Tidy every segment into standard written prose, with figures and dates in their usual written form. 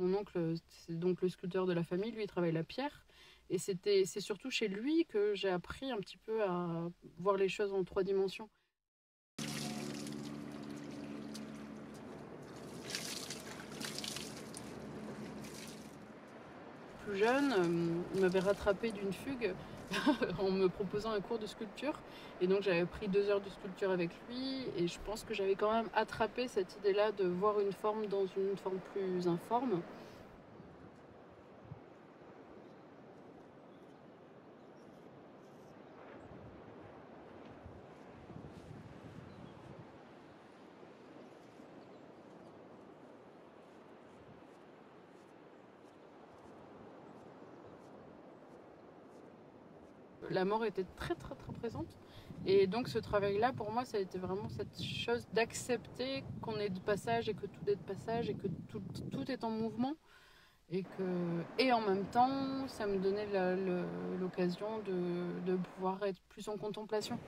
Mon oncle, c'est donc le sculpteur de la famille, lui il travaille la pierre. Et c'est surtout chez lui que j'ai appris un petit peu à voir les choses en 3 dimensions. Plus jeune, il m'avait rattrapé d'une fugue en me proposant un cours de sculpture. Et donc j'avais pris 2 heures de sculpture avec lui. Et je pense que j'avais quand même attrapé cette idée-là de voir une forme dans une forme plus informe. La mort était très très très présente. Et donc ce travail-là, pour moi, ça a été vraiment cette chose d'accepter qu'on est de passage et que tout est de passage et que tout est en mouvement. Et en même temps, ça me donnait l'occasion de pouvoir être plus en contemplation.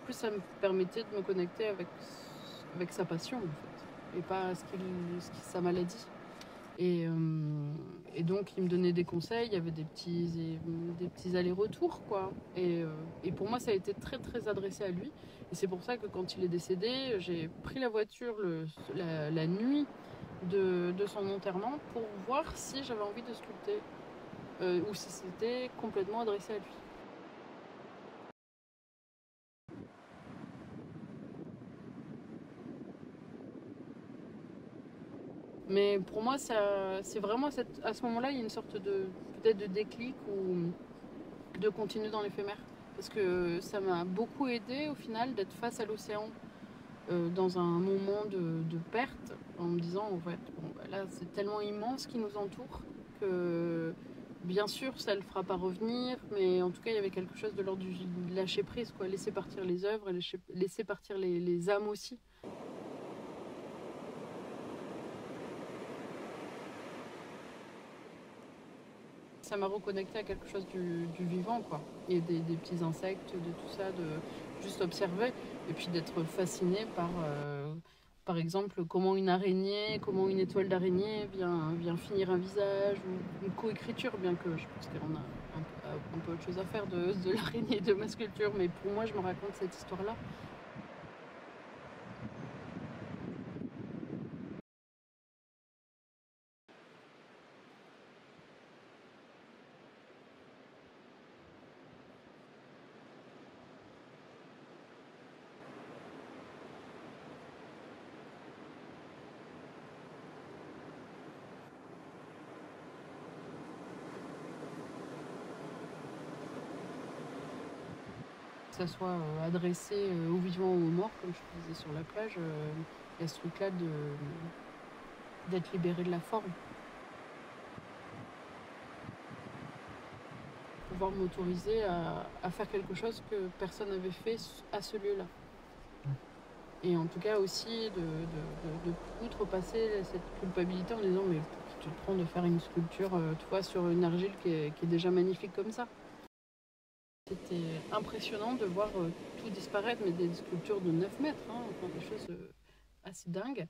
Plus ça me permettait de me connecter avec sa passion, en fait, et pas sa maladie. Et, et donc, il me donnait des conseils, il y avait des petits allers-retours, quoi. Et pour moi, ça a été très, très adressé à lui. Et c'est pour ça que quand il est décédé, j'ai pris la voiture la nuit de son enterrement pour voir si j'avais envie de sculpter ou si c'était complètement adressé à lui. Mais pour moi, c'est vraiment à ce moment-là, il y a une sorte de peut-être de déclic ou de continuer dans l'éphémère. Parce que ça m'a beaucoup aidé au final d'être face à l'océan dans un moment de perte, en me disant en fait, bon, bah là c'est tellement immense ce qui nous entoure que bien sûr ça ne le fera pas revenir, mais en tout cas il y avait quelque chose de l'ordre du lâcher prise, quoi, laisser partir les œuvres, laisser partir les âmes aussi. Ça m'a reconnecté à quelque chose du vivant, quoi. Et des petits insectes, de tout ça, de juste observer. Et puis d'être fasciné par exemple, comment une araignée, comment une étoile d'araignée vient finir un visage, ou une coécriture, bien que je pense qu'on a un peu autre chose à faire de l'araignée de ma sculpture. Mais pour moi, je me raconte cette histoire-là. Que ça soit adressé aux vivants ou aux morts, comme je disais sur la plage, il y a ce truc-là d'être libéré de la forme. Pouvoir m'autoriser à faire quelque chose que personne n'avait fait à ce lieu-là. Et en tout cas aussi de outrepasser cette culpabilité en disant mais pour qui tu te prends de faire une sculpture toi sur une argile qui est déjà magnifique comme ça. C'était impressionnant de voir tout disparaître, mais des sculptures de 9 mètres, hein, enfin, des choses assez dingues.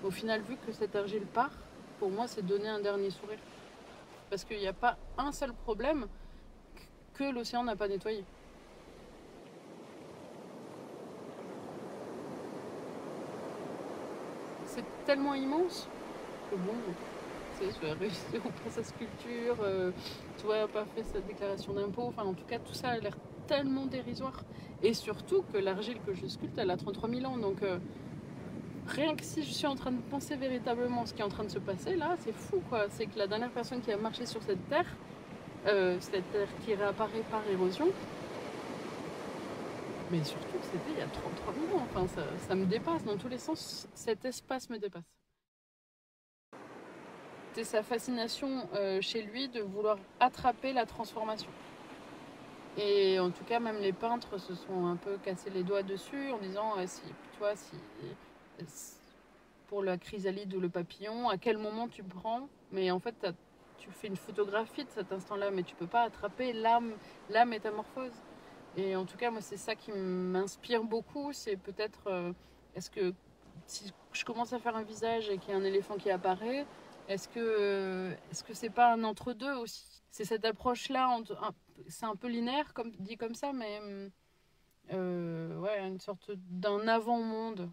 Au final, vu que cette argile part, pour moi, c'est donner un dernier sourire. Parce qu'il n'y a pas un seul problème que l'océan n'a pas nettoyé. C'est tellement immense que bon, tu sais, tu as réussi à faire sa sculpture, tu vois, pas fait sa déclaration d'impôt, enfin en tout cas tout ça a l'air tellement dérisoire. Et surtout que l'argile que je sculpte, elle a 33 000 ans, donc rien que si je suis en train de penser véritablement ce qui est en train de se passer là, c'est fou quoi. C'est que la dernière personne qui a marché sur cette terre qui réapparaît par érosion, mais surtout que c'était il y a 33 000 ans, enfin ça me dépasse dans tous les sens, cet espace me dépasse. C'est sa fascination chez lui de vouloir attraper la transformation. Et en tout cas, même les peintres se sont un peu cassés les doigts dessus en disant si, toi, si pour la chrysalide ou le papillon, à quel moment tu prends, mais en fait, tu fais une photographie de cet instant-là, mais tu peux pas attraper la métamorphose. Et en tout cas, moi, c'est ça qui m'inspire beaucoup, c'est peut-être, est-ce que si je commence à faire un visage et qu'il y a un éléphant qui apparaît, est-ce que c'est pas un entre-deux aussi? C'est cette approche-là, c'est un peu linéaire, dit comme ça, mais ouais, une sorte d'un avant-monde.